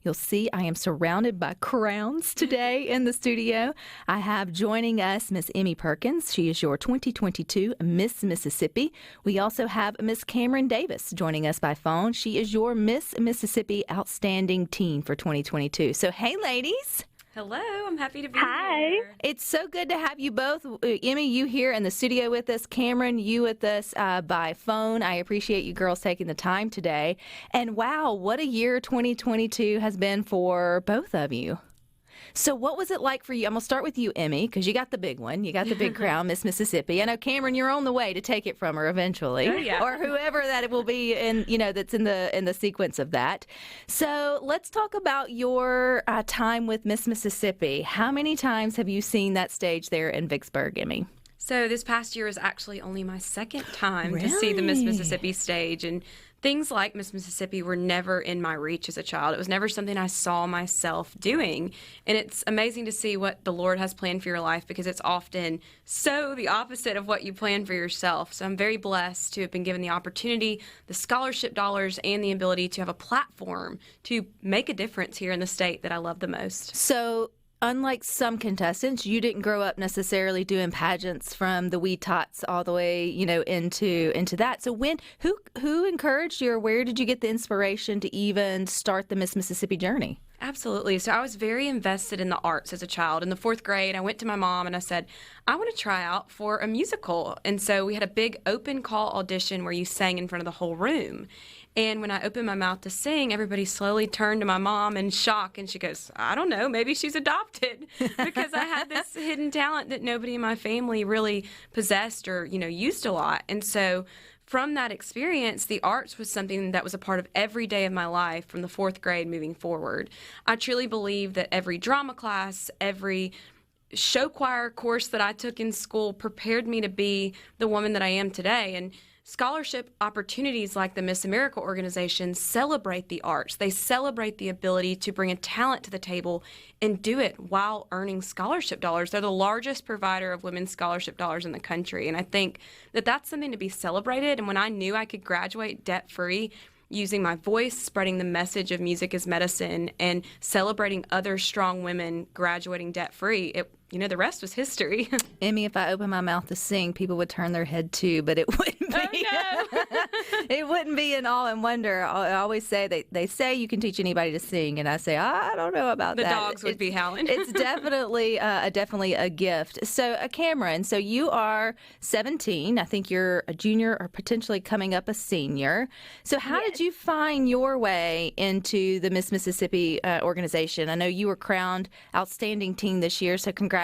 You'll see I am surrounded by crowns today in the studio. I have joining us Miss Emmy Perkins. She is your 2022 Miss Mississippi. We also have Miss Cameron Davis joining us by phone. She is your Miss Mississippi Outstanding Teen for 2022. So, hey, ladies. Hello, I'm happy to be Hi. here. It's so good to have you both. Emmy, you here in the studio with us. Cameron, you with us by phone. I appreciate you girls taking the time today. And wow, what a year 2022 has been for both of you. So what was it like for you? I'm going to start with you, Emmy, because you got the big one. You got the big crown, Miss Mississippi. I know, Cameron, you're on the way to take it from her eventually. Oh, yeah. Or whoever that it will be in, that's in the sequence of that. So let's talk about your time with Miss Mississippi. How many times have you seen that stage there in Vicksburg, Emmy? So this past year is actually only my second time to see the Miss Mississippi stage, and things like Miss Mississippi were never in my reach as a child. It was never something I saw myself doing, and it's amazing to see what the Lord has planned for your life, because it's often so the opposite of what you plan for yourself. So I'm very blessed to have been given the opportunity, the scholarship dollars, and the ability to have a platform to make a difference here in the state that I love the most. So unlike some contestants, you didn't grow up necessarily doing pageants from the wee tots all the way, into that. So who encouraged you, or where did you get the inspiration to even start the Miss Mississippi journey? Absolutely. So I was very invested in the arts as a child. In the 4th grade, I went to my mom and I said, I want to try out for a musical. And so we had a big open call audition where you sang in front of the whole room. And when I opened my mouth to sing, everybody slowly turned to my mom in shock. And she goes, I don't know, maybe she's adopted, because I had this hidden talent that nobody in my family really possessed or, used a lot. And so from that experience, the arts was something that was a part of every day of my life from the 4th grade moving forward. I truly believe that every drama class, every show choir course that I took in school prepared me to be the woman that I am today. And scholarship opportunities like the Miss America organization celebrate the arts. They celebrate the ability to bring a talent to the table and do it while earning scholarship dollars. They're the largest provider of women's scholarship dollars in the country. And I think that that's something to be celebrated. And when I knew I could graduate debt-free, using my voice, spreading the message of music as medicine, and celebrating other strong women graduating debt-free, the rest was history. Emmy, if I open my mouth to sing, people would turn their head too, but it wouldn't be. Oh, no. It wouldn't be an awe and wonder. I always say they say you can teach anybody to sing, and I say I don't know about that. The dogs would be howling. It's definitely a gift. So, Cameron, so you are 17. I think you're a junior or potentially coming up a senior. So, how did you find your way into the Miss Mississippi organization? I know you were crowned Outstanding Teen this year, so congratulations.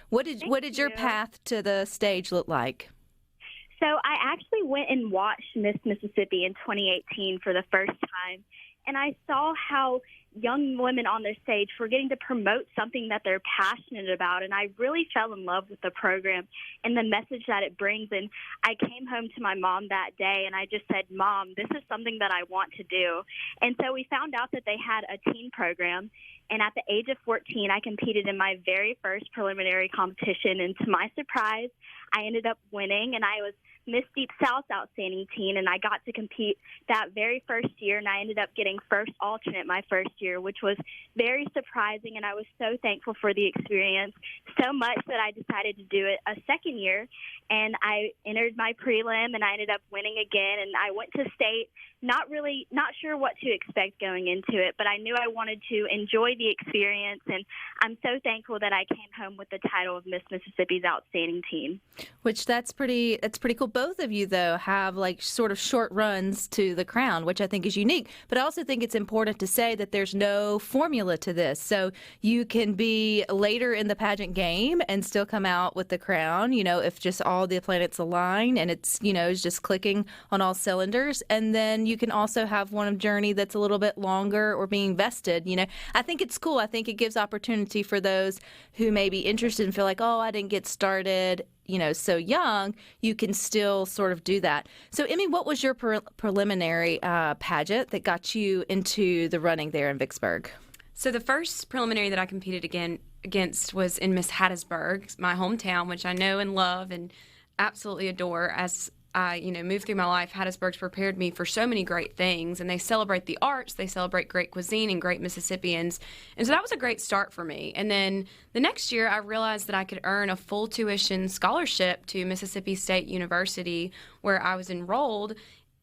What did your path to the stage look like? So I actually went and watched Miss Mississippi in 2018 for the first time, and I saw how young women on their stage were getting to promote something that they're passionate about, and I really fell in love with the program and the message that it brings. And I came home to my mom that day, and I just said, Mom, this is something that I want to do. And so we found out that they had a teen program, and at the age of 14, I competed in my very first preliminary competition, and to my surprise, I ended up winning, and I was Miss Deep South Outstanding Teen, and I got to compete that very first year, and I ended up getting first alternate my first year, which was very surprising, and I was so thankful for the experience, so much that I decided to do it a second year, and I entered my prelim, and I ended up winning again, and I went to state, not sure what to expect going into it, but I knew I wanted to enjoy the experience, and I'm so thankful that I came home with the title of Miss Mississippi's Outstanding Teen. Which that's pretty cool. Both of you, though, have like sort of short runs to the crown, which I think is unique. But I also think it's important to say that there's no formula to this. So you can be later in the pageant game and still come out with the crown, if just all the planets align and it's just clicking on all cylinders. And then you can also have one journey that's a little bit longer or being vested. I think it's cool. I think it gives opportunity for those who may be interested and feel like, oh, I didn't get started so young. You can still sort of do that. So, Emmy, what was your preliminary pageant that got you into the running there in Vicksburg? So the first preliminary that I competed against was in Miss Hattiesburg, my hometown, which I know and love and absolutely adore. As I, moved through my life, Hattiesburg's prepared me for so many great things, and they celebrate the arts, they celebrate great cuisine and great Mississippians. And so that was a great start for me. And then the next year, I realized that I could earn a full tuition scholarship to Mississippi State University, where I was enrolled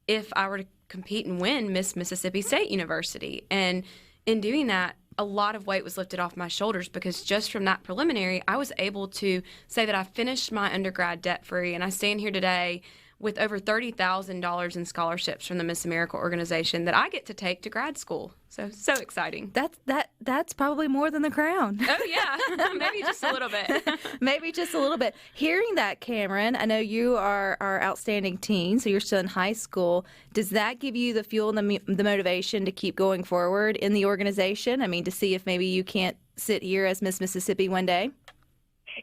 if I were to compete and win Miss Mississippi State University. And in doing that, a lot of weight was lifted off my shoulders, because just from that preliminary, I was able to say that I finished my undergrad debt-free, and I stand here today with over $30,000 in scholarships from the Miss America organization that I get to take to grad school. So exciting. That's probably more than the crown. Oh, yeah. Maybe just a little bit. Maybe just a little bit. Hearing that, Cameron, I know you are our outstanding teen, so you're still in high school. Does that give you the fuel and the motivation to keep going forward in the organization? I mean, to see if maybe you can't sit here as Miss Mississippi one day?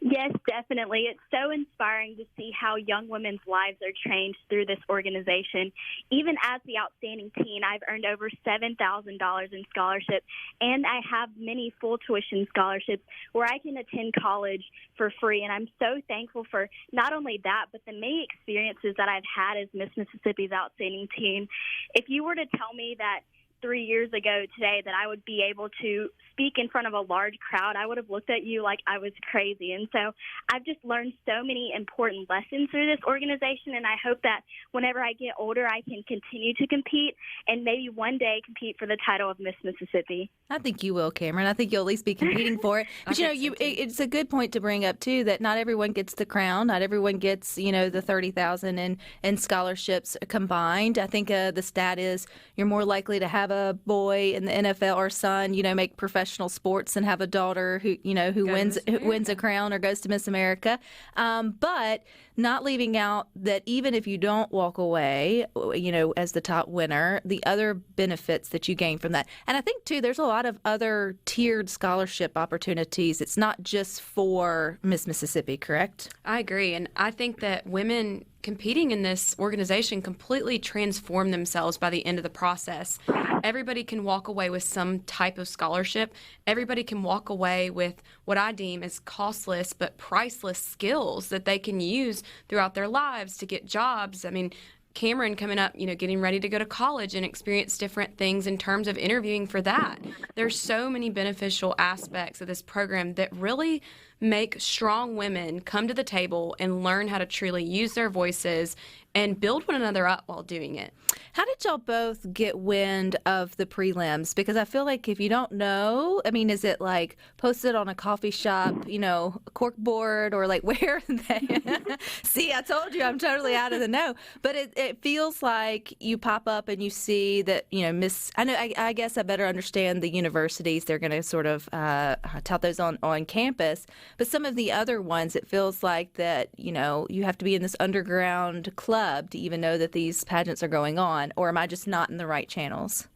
Yes, definitely. It's so inspiring to see how young women's lives are changed through this organization. Even as the outstanding teen, I've earned over $7,000 in scholarships, and I have many full tuition scholarships where I can attend college for free. And I'm so thankful for not only that, but the many experiences that I've had as Miss Mississippi's outstanding teen. If you were to tell me that 3 years ago today that I would be able to speak in front of a large crowd, I would have looked at you like I was crazy. And so I've just learned so many important lessons through this organization, and I hope that whenever I get older, I can continue to compete and maybe one day compete for the title of Miss Mississippi. I think you will, Cameron. I think you'll at least be competing for it. But, it's a good point to bring up, too, that not everyone gets the crown. Not everyone gets, the $30,000 in scholarships combined. I think the stat is you're more likely to have a boy in the NFL or son, make professional sports and have a daughter who wins a crown or goes to Miss America. But not leaving out that even if you don't walk away, as the top winner, the other benefits that you gain from that. And I think, too, there's a lot of other tiered scholarship opportunities. It's not just for Miss Mississippi, correct? I agree. And I think that women competing in this organization completely transform themselves by the end of the process. Everybody can walk away with some type of scholarship. Everybody can walk away with what I deem as costless but priceless skills that they can use throughout their lives to get jobs. I mean, Cameron coming up, getting ready to go to college and experience different things in terms of interviewing for that. There's so many beneficial aspects of this program that really make strong women come to the table and learn how to truly use their voices and build one another up while doing it. How did y'all both get wind of the prelims? Because I feel like if you don't know, I mean, is it like posted on a coffee shop, cork board, or like where are they? See, I told you I'm totally out of the know. But it feels like you pop up and you see that, I guess I better understand the universities. They're going to sort of tout those on campus. But some of the other ones, it feels like that, you have to be in this underground club to even know that these pageants are going on, or am I just not in the right channels?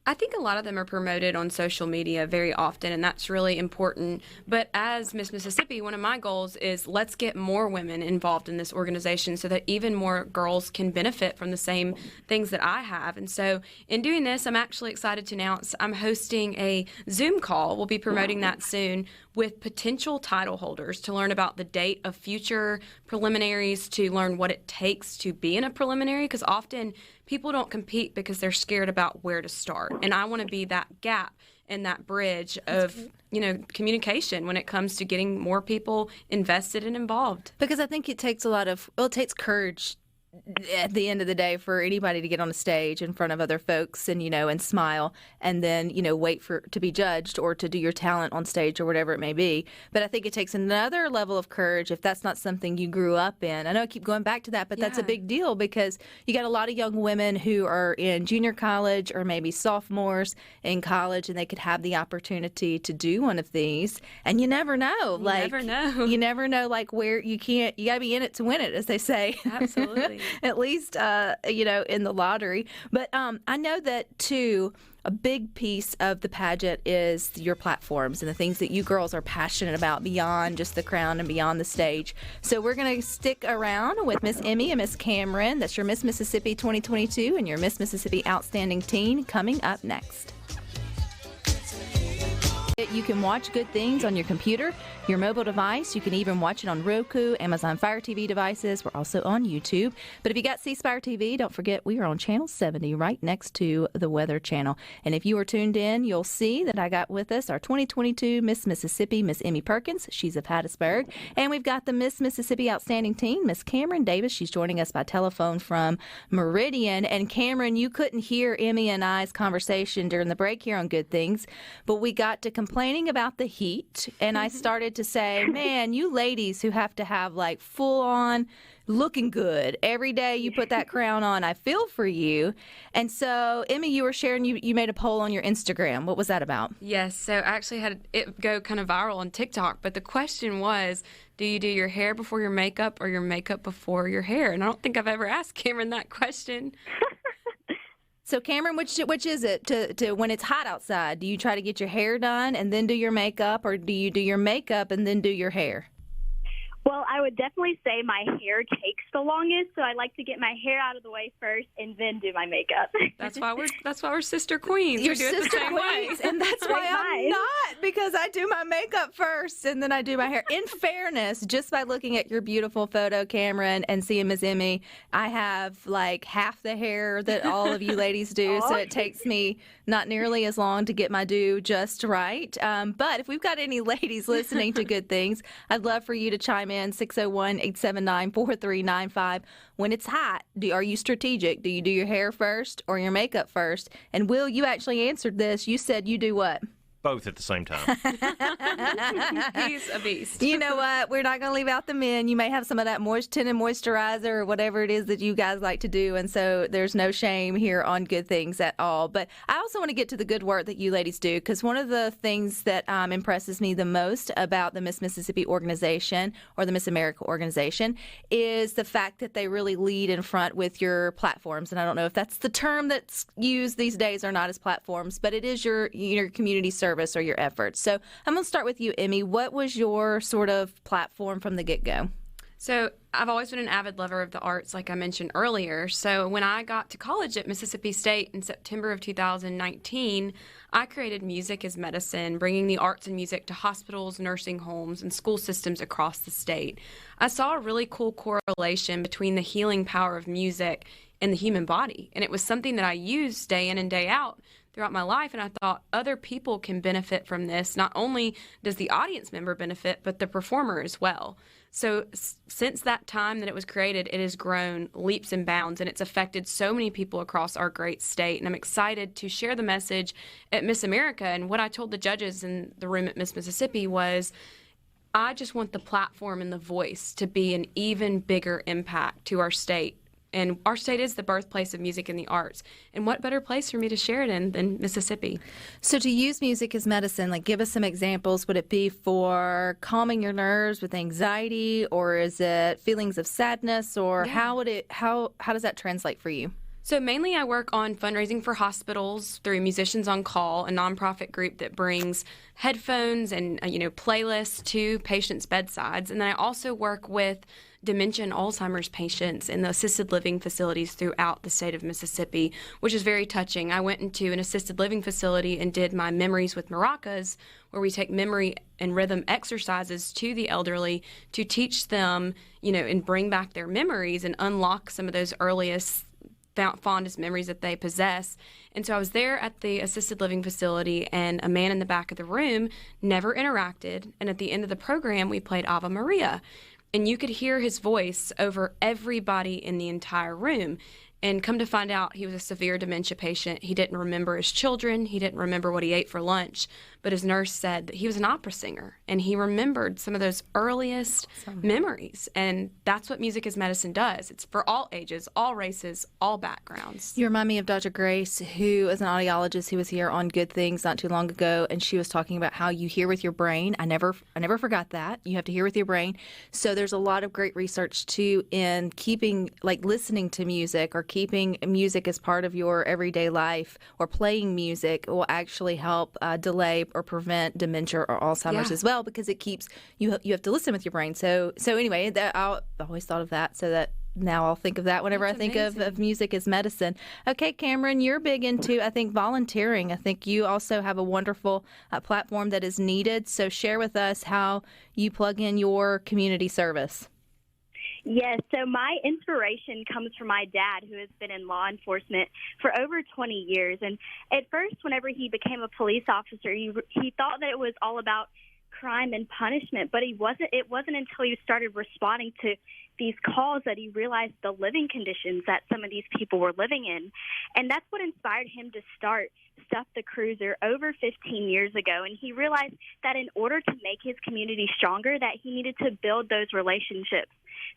I think a lot of them are promoted on social media very often, and that's really important. But as Miss Mississippi, one of my goals is let's get more women involved in this organization so that even more girls can benefit from the same things that I have. And so in doing this, I'm actually excited to announce I'm hosting a Zoom call. We'll be promoting that soon with potential title holders to learn about the date of future preliminaries, to learn what it takes to be in a preliminary, because often people don't compete because they're scared about where to start. And I want to be that gap and that bridge of, communication when it comes to getting more people invested and involved. Because I think it takes it takes courage at the end of the day for anybody to get on a stage in front of other folks and and smile and then wait to be judged or to do your talent on stage or whatever it may be. But I think it takes another level of courage if that's not something you grew up in. I know I keep going back to that, but that's a big deal because you got a lot of young women who are in junior college or maybe sophomores in college, and they could have the opportunity to do one of these, and you never know. You never know where you got to be in it to win it, as they say. Absolutely. At least, in the lottery. But I know that, too, a big piece of the pageant is your platforms and the things that you girls are passionate about beyond just the crown and beyond the stage. So we're going to stick around with Miss Emmy and Miss Cameron. That's your Miss Mississippi 2022 and your Miss Mississippi Outstanding Teen coming up next. You can watch Good Things on your computer, your mobile device. You can even watch it on Roku, Amazon Fire TV devices. We're also on YouTube. But if you got C Spire TV, don't forget we are on Channel 70 right next to the Weather Channel. And if you are tuned in, you'll see that I got with us our 2022 Miss Mississippi, Miss Emmy Perkins. She's of Hattiesburg. And we've got the Miss Mississippi Outstanding Teen, Miss Cameron Davis. She's joining us by telephone from Meridian. And Cameron, you couldn't hear Emmy and I's conversation during the break here on Good Things, but we got to complaining about the heat, and I started to say, man, you ladies who have to have like full on looking good every day you put that crown on, I feel for you. And so, Emmy, you were sharing, you made a poll on your Instagram. What was that about? Yes, so I actually had it go kind of viral on TikTok, but the question was, do you do your hair before your makeup or your makeup before your hair? And I don't think I've ever asked Cameron that question. So, Cameron, which is it to when it's hot outside? Do you try to get your hair done and then do your makeup, or do you do your makeup and then do your hair? Well, I would definitely say my hair takes the longest, so I like to get my hair out of the way first and then do my makeup. That's why we're sister queens. You're we do it sister the same queens, way. and that's why I'm not, because I do my makeup first and then I do my hair. In fairness, just by looking at your beautiful photo, Cameron, and seeing Miss Emmy, I have like half the hair that all of you ladies do, so it takes me not nearly as long to get my do just right. But if we've got any ladies listening to Good Things, I'd love for you to chime in. 601-879-4395. When it's hot, are you strategic? Do you do your hair first or your makeup first? And Will, you actually answered this. You said you do what? Both at the same time. He's a beast. You know what? We're not going to leave out the men. You may have some of that tinted moisturizer or whatever it is that you guys like to do, and so there's no shame here on Good Things at all. But I also want to get to the good work that you ladies do, because one of the things that impresses me the most about the Miss Mississippi organization or the Miss America organization is the fact that they really lead in front with your platforms. And I don't know if that's the term that's used these days or not as platforms, but it is your community service or your efforts. So I'm going to start with you, Emmy. What was your sort of platform from the get-go? So I've always been an avid lover of the arts, like I mentioned earlier. So when I got to college at Mississippi State in September of 2019, I created Music as Medicine, bringing the arts and music to hospitals, nursing homes, and school systems across the state. I saw a really cool correlation between the healing power of music and the human body, and it was something that I used day in and day out throughout my life, and I thought other people can benefit from this. Not only does the audience member benefit, but the performer as well. So since that time that it was created, it has grown leaps and bounds, and it's affected so many people across our great state. And I'm excited to share the message at Miss America. And what I told the judges in the room at Miss Mississippi was, I just want the platform and the voice to be an even bigger impact to our state. And our state is the birthplace of music and the arts. And what better place for me to share it in than Mississippi? So to use music as medicine, like give us some examples. Would it be for calming your nerves with anxiety, or is it feelings of sadness, or how does that translate for you? So mainly I work on fundraising for hospitals through Musicians on Call, a nonprofit group that brings headphones and playlists to patients' bedsides. And then I also work with dementia and Alzheimer's patients in the assisted living facilities throughout the state of Mississippi, which is very touching. I went into an assisted living facility and did my Memories with Maracas, where we take memory and rhythm exercises to the elderly to teach them, and bring back their memories and unlock some of those earliest fondest memories that they possess. And so I was there at the assisted living facility, and a man in the back of the room never interacted. And at the end of the program, we played Ave Maria. And you could hear his voice over everybody in the entire room. And come to find out, he was a severe dementia patient. He didn't remember his children. He didn't remember what he ate for lunch. But his nurse said that he was an opera singer, and he remembered some of those earliest memories. And that's what Music as Medicine does. It's for all ages, all races, all backgrounds. You remind me of Dr. Grace, who is an audiologist who was here on Good Things not too long ago, and she was talking about how you hear with your brain. I never forgot that. You have to hear with your brain. So there's a lot of great research, too, in keeping, listening to music or keeping music as part of your everyday life, or playing music will actually help delay or prevent dementia or Alzheimer's as well, because it keeps you have to listen with your brain. So anyway, I always thought of that. So now I'll think of that whenever That's I think amazing. of music as medicine. Okay, Cameron, you're big into, I think, volunteering. I think you also have a wonderful platform that is needed. So share with us how you plug in your community service. Yes, so my inspiration comes from my dad, who has been in law enforcement for over 20 years. And at first, whenever he became a police officer, he thought that it was all about crime and punishment, but it wasn't until he started responding to these calls that he realized the living conditions that some of these people were living in. And that's what inspired him to start Stuff the Cruiser over 15 years ago. And he realized that in order to make his community stronger, that he needed to build those relationships.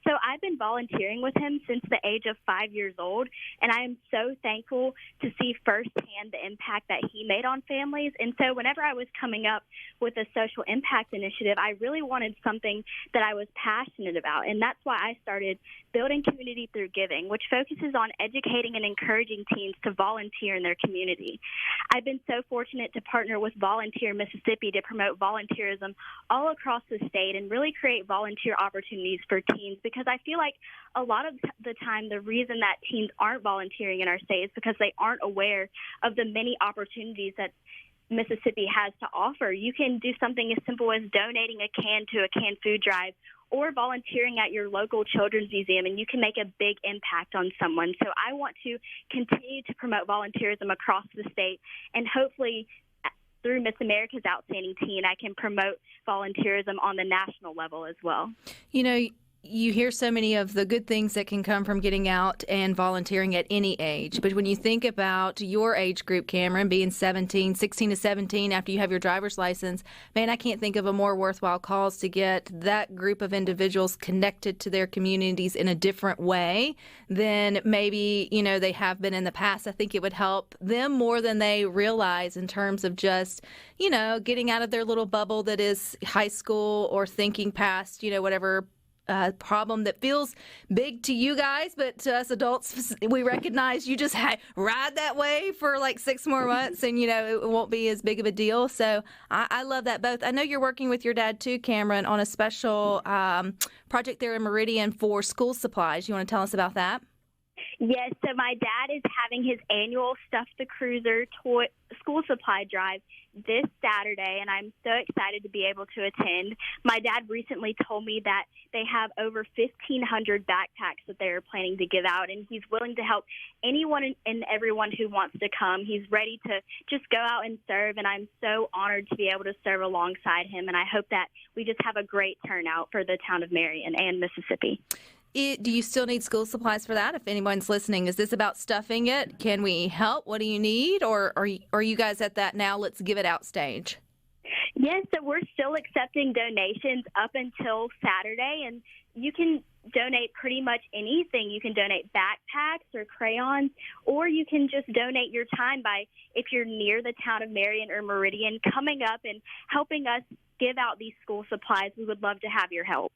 So I've been volunteering with him since the age of 5 years old, and I am so thankful to see firsthand the impact that he made on families. And so whenever I was coming up with a social impact initiative, I really wanted something that I was passionate about, and that's why I started Building Community Through Giving, which focuses on educating and encouraging teens to volunteer in their community. I've been so fortunate to partner with Volunteer Mississippi to promote volunteerism all across the state and really create volunteer opportunities for teens, because I feel like a lot of the time the reason that teens aren't volunteering in our state is because they aren't aware of the many opportunities that Mississippi has to offer. You can do something as simple as donating a can to a canned food drive or volunteering at your local children's museum, and you can make a big impact on someone. So I want to continue to promote volunteerism across the state, and hopefully through Miss America's Outstanding Teen, I can promote volunteerism on the national level as well. You know, you hear so many of the good things that can come from getting out and volunteering at any age. But when you think about your age group, Cameron, being 16 to 17 after you have your driver's license, man, I can't think of a more worthwhile cause to get that group of individuals connected to their communities in a different way than maybe, they have been in the past. I think it would help them more than they realize in terms of just, getting out of their little bubble that is high school or thinking past, whatever problem that feels big to you guys, but to us adults, we recognize you just ride that way for like 6 more months and, it won't be as big of a deal. So I love that both. I know you're working with your dad too, Cameron, on a special project there in Meridian for school supplies. You want to tell us about that? Yes, so my dad is having his annual Stuff the Cruiser school supply drive this Saturday, and I'm so excited to be able to attend. My dad recently told me that they have over 1,500 backpacks that they're planning to give out, and he's willing to help anyone and everyone who wants to come. He's ready to just go out and serve, and I'm so honored to be able to serve alongside him, and I hope that we just have a great turnout for the town of Marion and Mississippi. Do you still need school supplies for that? If anyone's listening, is this about stuffing it? Can we help? What do you need? Or are you guys at that now let's give it out stage? Yes, so we're still accepting donations up until Saturday, and you can donate pretty much anything. You can donate backpacks or crayons, or you can just donate your time by, if you're near the town of Marion or Meridian, coming up and helping us give out these school supplies. We would love to have your help.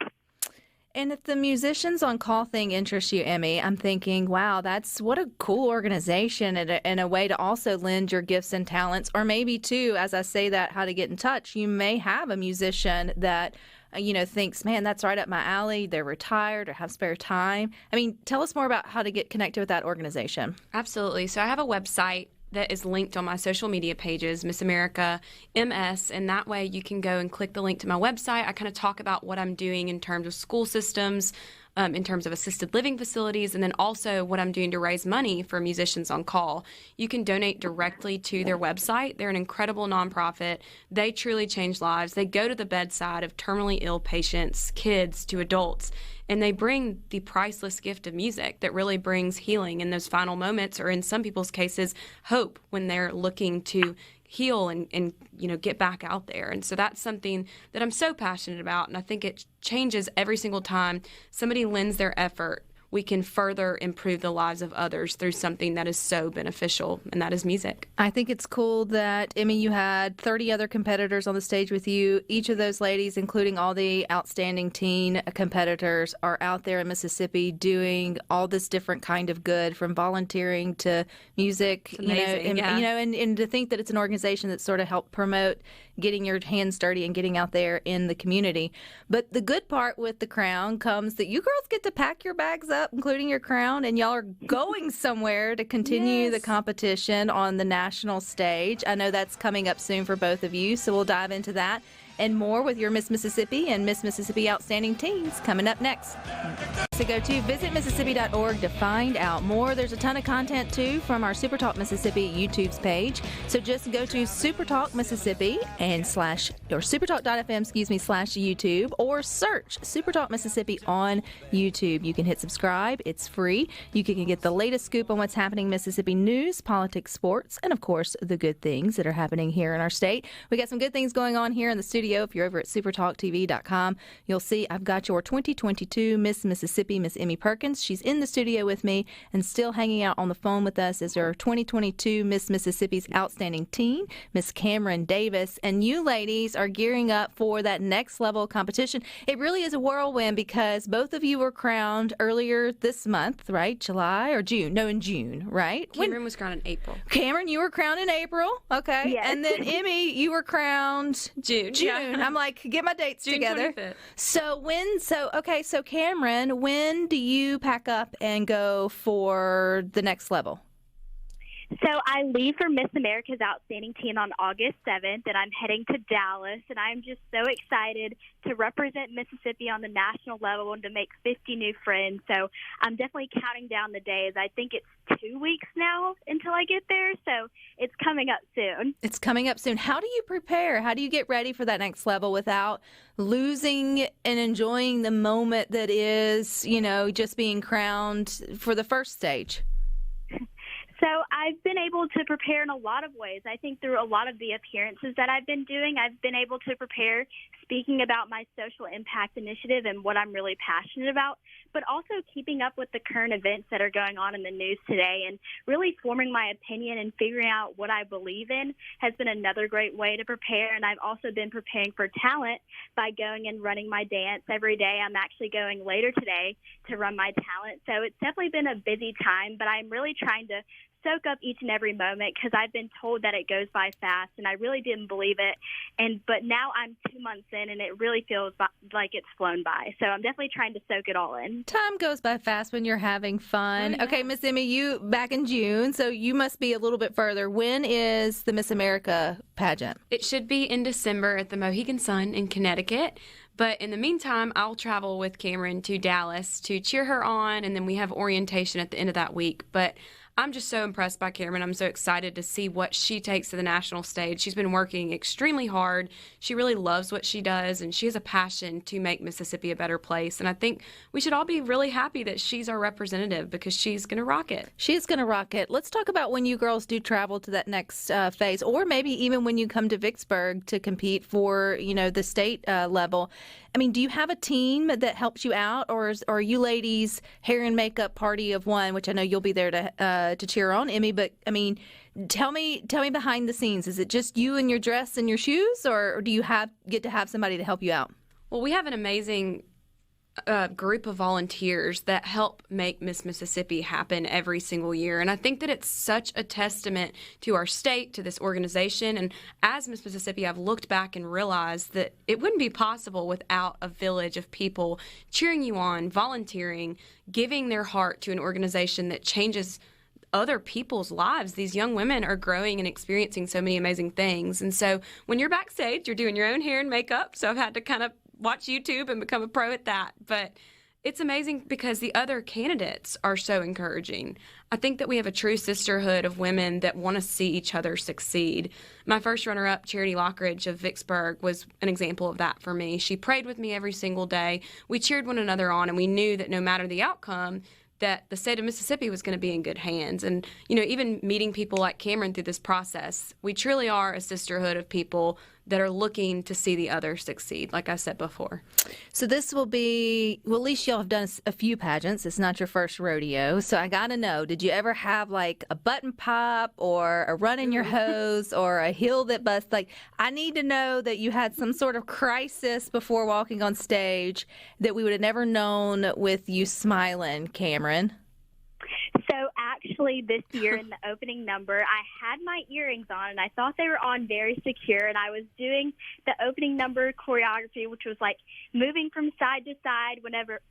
And if the Musicians on Call thing interests you, Emmy, I'm thinking, wow, that's what a cool organization and a way to also lend your gifts and talents. Or maybe, too, as I say that, how to get in touch, you may have a musician that, thinks, man, that's right up my alley. They're retired or have spare time. I mean, tell us more about how to get connected with that organization. Absolutely. So I have a website that is linked on my social media pages, Miss America MS, and that way you can go and click the link to my website. I kind of talk about what I'm doing in terms of school systems, in terms of assisted living facilities, and then also what I'm doing to raise money for Musicians on Call. You can donate directly to their website. They're an incredible nonprofit. They truly change lives. They go to the bedside of terminally ill patients, kids to adults, and they bring the priceless gift of music that really brings healing in those final moments, or in some people's cases, hope when they're looking to heal and get back out there. And so that's something that I'm so passionate about, and I think it changes every single time somebody lends their effort. We can further improve the lives of others through something that is so beneficial, and that is music. I think it's cool that, Emmy, you had 30 other competitors on the stage with you. Each of those ladies, including all the outstanding teen competitors, are out there in Mississippi doing all this different kind of good, from volunteering to music. It's amazing, and to think that it's an organization that sort of helped promote getting your hands dirty and getting out there in the community. But the good part with the crown comes that you girls get to pack your bags up up, including your crown, and y'all are going somewhere to continue the competition on the national stage. I know that's coming up soon for both of you, so we'll dive into that and more with your Miss Mississippi and Miss Mississippi Outstanding Teens coming up next. So go to visitmississippi.org to find out more. There's a ton of content, too, from our SuperTalk Mississippi YouTube's page. So just go to SuperTalk Mississippi and SuperTalk.fm, /YouTube, or search SuperTalk Mississippi on YouTube. You can hit subscribe. It's free. You can get the latest scoop on what's happening in Mississippi news, politics, sports, and, of course, the good things that are happening here in our state. We got some good things going on here in the studio. If you're over at supertalktv.com, you'll see I've got your 2022 Miss Mississippi, Miss Emmy Perkins. She's in the studio with me and still hanging out on the phone with us is our 2022 Miss Mississippi's Outstanding Teen, Miss Cameron Davis. And you ladies are gearing up for that next level competition. It really is a whirlwind because both of you were crowned earlier this month, right? July or June? No, in June, right? Cameron was crowned in April. Cameron, you were crowned in April. Okay. Yes. And then Emmy, you were crowned June. Yeah. I'm like, get my dates June together. 25th. So Cameron, when do you pack up and go for the next level? So I leave for Miss America's Outstanding Teen on August 7th, and I'm heading to Dallas, and I'm just so excited to represent Mississippi on the national level and to make 50 new friends. So I'm definitely counting down the days. I think it's 2 weeks now until I get there, so it's coming up soon. It's coming up soon. How do you prepare? How do you get ready for that next level without losing and enjoying the moment that is, just being crowned for the first stage? So I've been able to prepare in a lot of ways. I think through a lot of the appearances that I've been doing, I've been able to prepare speaking about my social impact initiative and what I'm really passionate about, but also keeping up with the current events that are going on in the news today and really forming my opinion and figuring out what I believe in has been another great way to prepare. And I've also been preparing for talent by going and running my dance every day. I'm actually going later today to run my talent. So it's definitely been a busy time, but I'm really trying to soak up each and every moment because I've been told that it goes by fast, and I really didn't believe it. But now I'm 2 months in, and it really feels like it's flown by. So I'm definitely trying to soak it all in. Time goes by fast when you're having fun. Oh, yeah. Okay, Miss Emmy, you back in June, so you must be a little bit further. When is the Miss America pageant? It should be in December at the Mohegan Sun in Connecticut. But in the meantime, I'll travel with Cameron to Dallas to cheer her on, and then we have orientation at the end of that week. But I'm just so impressed by Cameron. I'm so excited to see what she takes to the national stage. She's been working extremely hard. She really loves what she does, and she has a passion to make Mississippi a better place. And I think we should all be really happy that she's our representative because she's going to rock it. She is going to rock it. Let's talk about when you girls do travel to that next phase, or maybe even when you come to Vicksburg to compete for, the state level. I mean, do you have a team that helps you out, or are you ladies hair and makeup party of one, which I know you'll be there to cheer on, Emmy? But I mean, tell me behind the scenes. Is it just you and your dress and your shoes, or do you get to have somebody to help you out? Well, we have an amazing group of volunteers that help make Miss Mississippi happen every single year. And I think that it's such a testament to our state, to this organization. And as Miss Mississippi, I've looked back and realized that it wouldn't be possible without a village of people cheering you on, volunteering, giving their heart to an organization that changes other people's lives. These young women are growing and experiencing so many amazing things. And so when you're backstage, you're doing your own hair and makeup. So I've had to kind of watch YouTube and become a pro at that. But it's amazing because the other candidates are so encouraging. I think that we have a true sisterhood of women that want to see each other succeed. My first runner-up, Charity Lockridge of Vicksburg, was an example of that for me. She prayed with me every single day. We cheered one another on, and we knew that no matter the outcome, that the state of Mississippi was going to be in good hands. And, even meeting people like Cameron through this process, we truly are a sisterhood of people that are looking to see the other succeed, like I said before. So this will be, well, at least y'all have done a few pageants. It's not your first rodeo. So I got to know, did you ever have like a button pop or a run in your hose or a heel that busts? Like, I need to know that you had some sort of crisis before walking on stage that we would have never known with you smiling, Cameron. So actually this year in the opening number, I had my earrings on and I thought they were on very secure, and I was doing the opening number choreography, which was like moving from side to side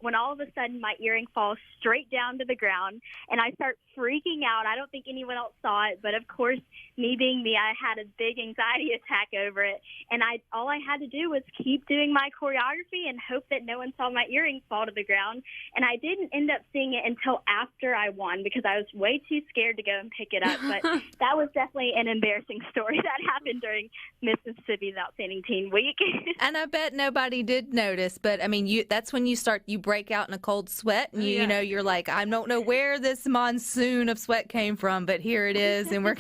when all of a sudden my earring falls straight down to the ground and I start freaking out. I don't think anyone else saw it, but of course, me being me, I had a big anxiety attack over it, and all I had to do was keep doing my choreography and hope that no one saw my earrings fall to the ground. And I didn't end up seeing it until after I won because I was way too scared to go and pick it up. But that was definitely an embarrassing story that happened during Miss Mississippi's Outstanding Teen Week. And I bet nobody did notice, but I mean, that's when you break out in a cold sweat, and you know, you're like, I don't know where this monsoon of sweat came from, but here it is, and we're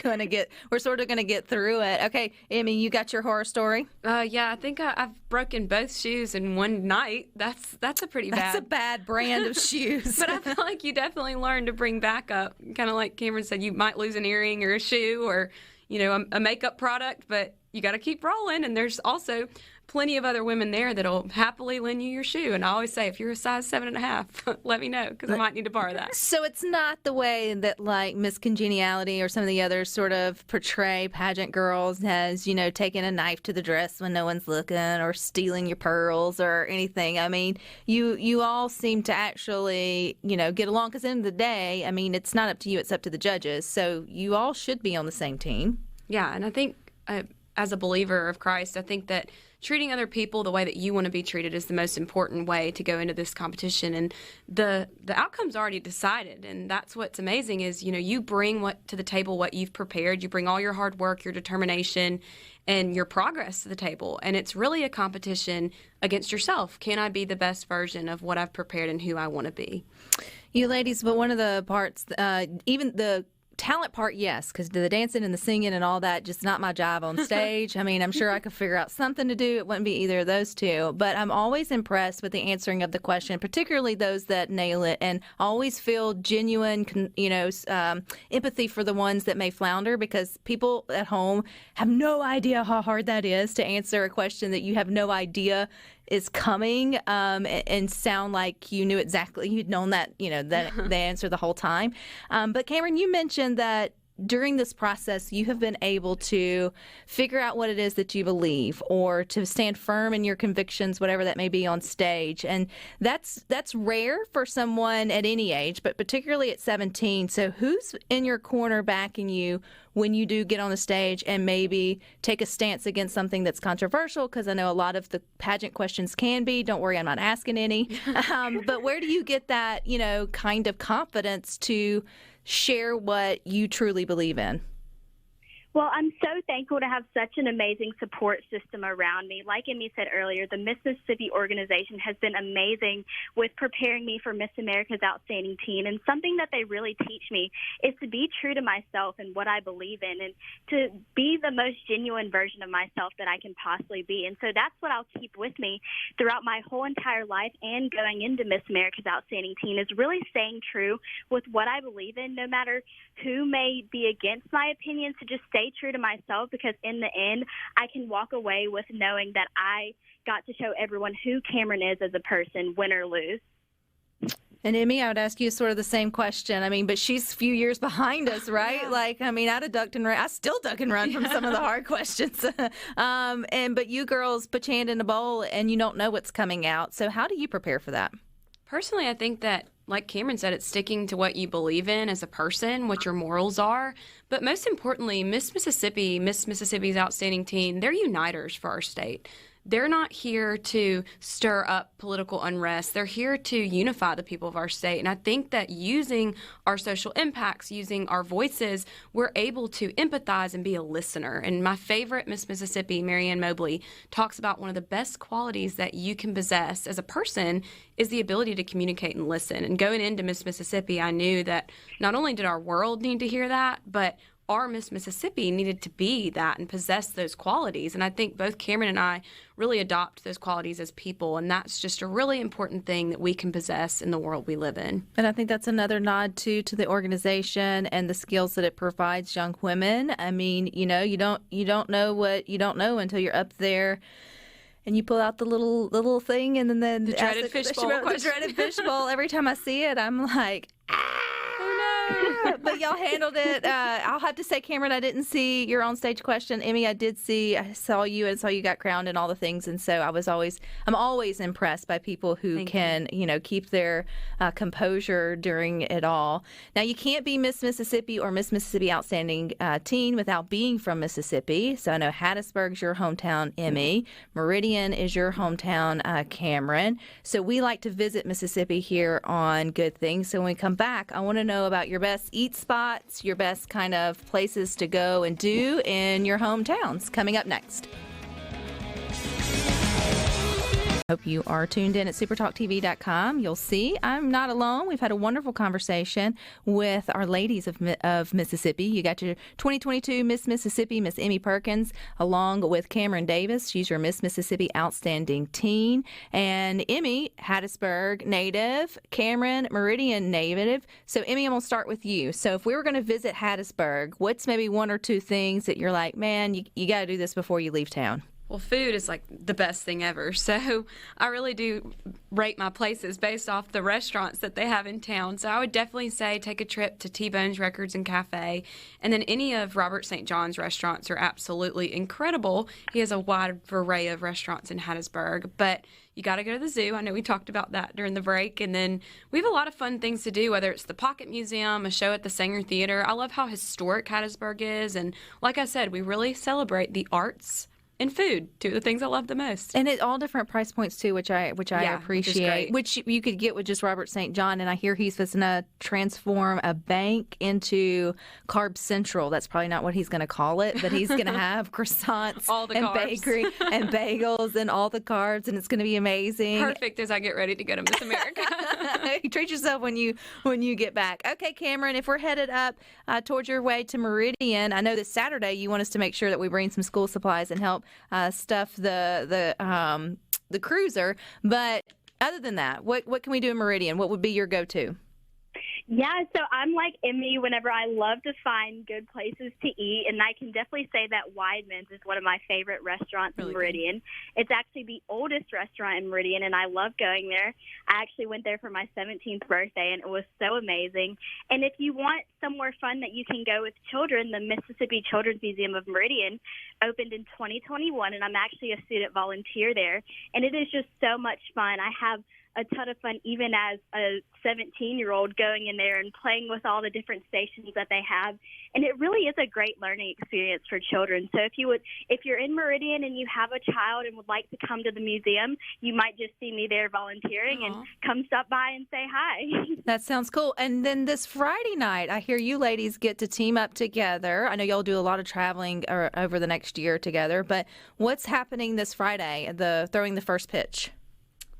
sort of going to get through it. Okay, Emmy, you got your horror story? Yeah, I think I've broken both shoes in one night. That's a pretty bad. That's a bad brand of shoes. But I feel like you definitely learn to bring back up. Kind of like Cameron said, you might lose an earring or a shoe or, you know, a makeup product, but you got to keep rolling. And there's also plenty of other women there that'll happily lend you your shoe. And I always say, if you're a size 7.5, let me know because I might need to borrow that. So it's not the way that like Miss Congeniality or some of the others sort of portray pageant girls as, you know, taking a knife to the dress when no one's looking or stealing your pearls or anything. I mean, you all seem to actually, you know, get along because at the end of the day, I mean, it's not up to you, it's up to the judges. So you all should be on the same team. Yeah, and I think as a believer of Christ, I think that treating other people the way that you want to be treated is the most important way to go into this competition. And the outcome's already decided. And that's what's amazing is, you know, you bring to the table what you've prepared. You bring all your hard work, your determination, and your progress to the table. And it's really a competition against yourself. Can I be the best version of what I've prepared and who I want to be? You ladies, but one of the parts, even the talent part, yes, because the dancing and the singing and all that, just not my job on stage. I mean, I'm sure I could figure out something to do. It wouldn't be either of those two. But I'm always impressed with the answering of the question, particularly those that nail it, and always feel genuine, empathy for the ones that may flounder, because people at home have no idea how hard that is to answer a question that you have no idea is coming, and sound like you knew exactly, you'd known that, you know, that the answer the whole time. But Cameron, you mentioned that during this process, you have been able to figure out what it is that you believe, or to stand firm in your convictions, whatever that may be, on stage. And that's rare for someone at any age, but particularly at 17. So who's in your corner backing you when you do get on the stage and maybe take a stance against something that's controversial? Because I know a lot of the pageant questions can be. Don't worry, I'm not asking any. But where do you get that, you know, kind of confidence to share what you truly believe in? Well, I'm so thankful to have such an amazing support system around me. Like Emmy said earlier, the Miss Mississippi organization has been amazing with preparing me for Miss America's Outstanding Teen. And something that they really teach me is to be true to myself and what I believe in, and to be the most genuine version of myself that I can possibly be. And so that's what I'll keep with me throughout my whole entire life and going into Miss America's Outstanding Teen, is really staying true with what I believe in, no matter who may be against my opinions, to just stay true to myself, because in the end, I can walk away with knowing that I got to show everyone who Cameron is as a person, win or lose. And Emmy, I would ask you sort of the same question. I mean, but she's a few years behind us, right? Yeah. Like, I mean, I'd have ducked and run. I still duck and run from some of the hard questions. But you girls put your hand in a bowl and you don't know what's coming out. So how do you prepare for that? Personally, I think that, like Cameron said, it's sticking to what you believe in as a person, what your morals are. But most importantly, Miss Mississippi's Outstanding Teen, they're uniters for our state. They're not here to stir up political unrest. They're here to unify the people of our state. And I think that using our social impacts, using our voices, we're able to empathize and be a listener. And my favorite Miss Mississippi, Marianne Mobley, talks about one of the best qualities that you can possess as a person is the ability to communicate and listen. And going into Miss Mississippi, I knew that not only did our world need to hear that, but our Miss Mississippi needed to be that and possess those qualities. And I think both Cameron and I really adopt those qualities as people, and that's just a really important thing that we can possess in the world we live in. And I think that's another nod to the organization and the skills that it provides young women. I mean, you know, you don't know what you don't know until you're up there and you pull out the little thing, and then the dreaded fishbowl. The dreaded fishbowl. Every time I see it, I'm like, ah. Oh But y'all handled it. I'll have to say, Cameron, I didn't see your on-stage question. Emmy, I saw you and saw you got crowned and all the things. And so I'm always impressed by people who can keep their composure during it all. Now, you can't be Miss Mississippi or Miss Mississippi Outstanding Teen without being from Mississippi. So I know Hattiesburg's your hometown, Emmy. Meridian is your hometown, Cameron. So we like to visit Mississippi here on Good Things. So when we come back, I want to know about your best eat spots, your best kind of places to go and do in your hometowns. Coming up next. Hope you are tuned in at supertalktv.com. You'll see I'm not alone. We've had a wonderful conversation with our ladies of Mississippi. You got your 2022 Miss Mississippi, Miss Emmy Perkins, along with Cameron Davis. She's your Miss Mississippi Outstanding Teen. And Emmy, Hattiesburg native, Cameron, Meridian native. So, Emmy, I'm going to start with you. So, if we were going to visit Hattiesburg, what's maybe one or two things that you're like, man, you got to do this before you leave town? Well, food is like the best thing ever. So I really do rate my places based off the restaurants that they have in town. So I would definitely say take a trip to T-Bone's Records and Cafe. And then any of Robert St. John's restaurants are absolutely incredible. He has a wide array of restaurants in Hattiesburg. But you got to go to the zoo. I know we talked about that during the break. And then we have a lot of fun things to do, whether it's the Pocket Museum, a show at the Sanger Theater. I love how historic Hattiesburg is. And like I said, we really celebrate the arts and food, two of the things I love the most. And at all different price points too, which I appreciate. Which you could get with just Robert St. John, and I hear he's going to transform a bank into Carb Central. That's probably not what he's going to call it, but he's going to have croissants and carbs. Bakery and bagels and all the carbs, and it's going to be amazing. Perfect as I get ready to go to Miss America. Treat yourself when you get back. Okay, Cameron, if we're headed up towards your way to Meridian, I know this Saturday you want us to make sure that we bring some school supplies and help stuff the cruiser. But other than that, what can we do in Meridian? What would be your go-to? Yeah, so I'm like Emmy whenever I love to find good places to eat, and I can definitely say that Weidman's is one of my favorite restaurants in Meridian. Good. It's actually the oldest restaurant in Meridian, and I love going there. I actually went there for my 17th birthday, and it was so amazing. And if you want somewhere fun that you can go with children, the Mississippi Children's Museum of Meridian opened in 2021, and I'm actually a student volunteer there, and it is just so much fun. I have a ton of fun even as a 17-year-old going in there and playing with all the different stations that they have. And it really is a great learning experience for children. So if you're in Meridian and you have a child and would like to come to the museum, you might just see me there volunteering and come stop by and say hi. That sounds cool. And then this Friday night, I hear you ladies get to team up together. I know y'all do a lot of traveling over the next year together, but what's happening this Friday, throwing the first pitch?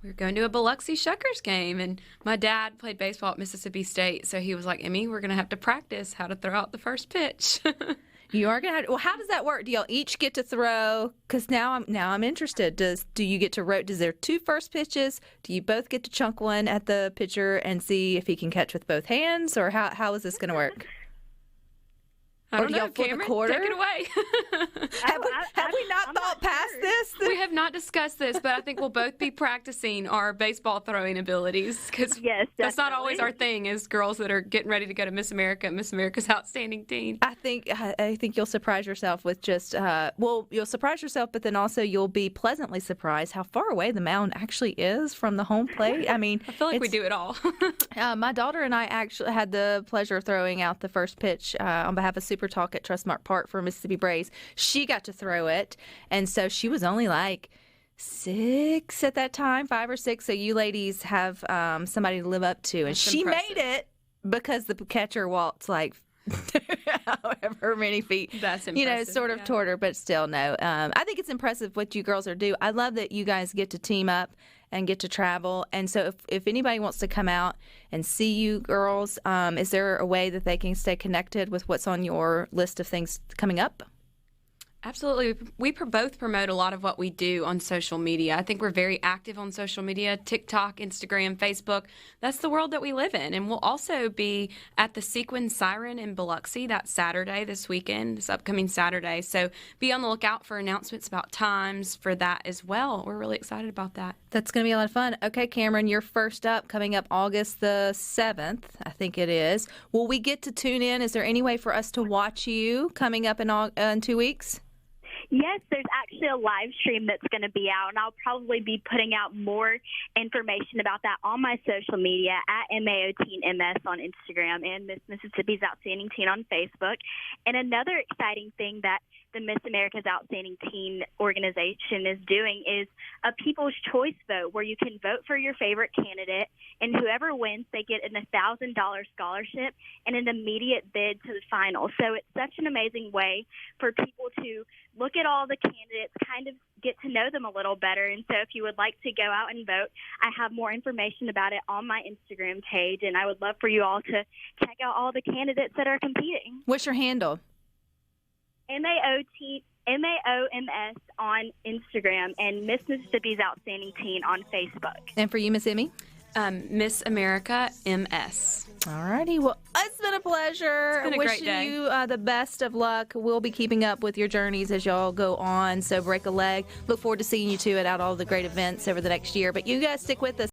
We're going to a Biloxi Shuckers game, and my dad played baseball at Mississippi State, so he was like, Emmy, we're going to have to practice how to throw out the first pitch. You are going to have to. Well, how does that work? Do y'all each get to throw? Because now I'm interested. Do you get to Is there two first pitches? Do you both get to chunk one at the pitcher and see if he can catch with both hands, or how is this going to work? I don't know, Cameron, take it away. Have we not thought past this? We have not discussed this, but I think we'll both be practicing our baseball throwing abilities, because that's not always our thing as girls that are getting ready to go to Miss America and Miss America's Outstanding Teen. I think you'll surprise yourself with just, you'll surprise yourself, but then also you'll be pleasantly surprised how far away the mound actually is from the home plate. I mean, I feel like we do it all. My daughter and I actually had the pleasure of throwing out the first pitch on behalf of SuperTalk at Trustmark Park for Mississippi Braves. She got to throw it, and so she was only like 6 at that time, 5 or 6. So you ladies have somebody to live up to, and That's she impressive. made it because the catcher walked like however many feet. That's impressive. Sort of toward her, but still no. I think it's impressive what you girls are doing. I love that you guys get to team up and get to travel. And so if anybody wants to come out and see you girls, is there a way that they can stay connected with what's on your list of things coming up? Absolutely. We both promote a lot of what we do on social media. I think we're very active on social media, TikTok, Instagram, Facebook. That's the world that we live in. And we'll also be at the Sequin Siren in Biloxi that Saturday this weekend, this upcoming Saturday. So be on the lookout for announcements about times for that as well. We're really excited about that. That's going to be a lot of fun. Okay, Cameron, you're first up coming up August the 7th, I think it is. Will we get to tune in? Is there any way for us to watch you coming up in 2 weeks? Yes, there's actually a live stream that's going to be out, and I'll probably be putting out more information about that on my social media at MAO-Teen-MS on Instagram and Miss Mississippi's Outstanding Teen on Facebook. And another exciting thing that the Miss America's Outstanding Teen organization is doing is a People's Choice vote where you can vote for your favorite candidate, and whoever wins, they get an $1,000 scholarship and an immediate bid to the final. So it's such an amazing way for people to look at all the candidates, kind of get to know them a little better. And so if you would like to go out and vote, I have more information about it on my Instagram page, and I would love for you all to check out all the candidates that are competing. What's your handle? MAOMS on Instagram and Miss Mississippi's Outstanding Teen on Facebook. And for you, Miss Emmy? Miss America MS. All righty. Well, it's been a pleasure. It's been a great day. Wishing you the best of luck. We'll be keeping up with your journeys as y'all go on. So break a leg. Look forward to seeing you two at all the great events over the next year. But you guys stick with us.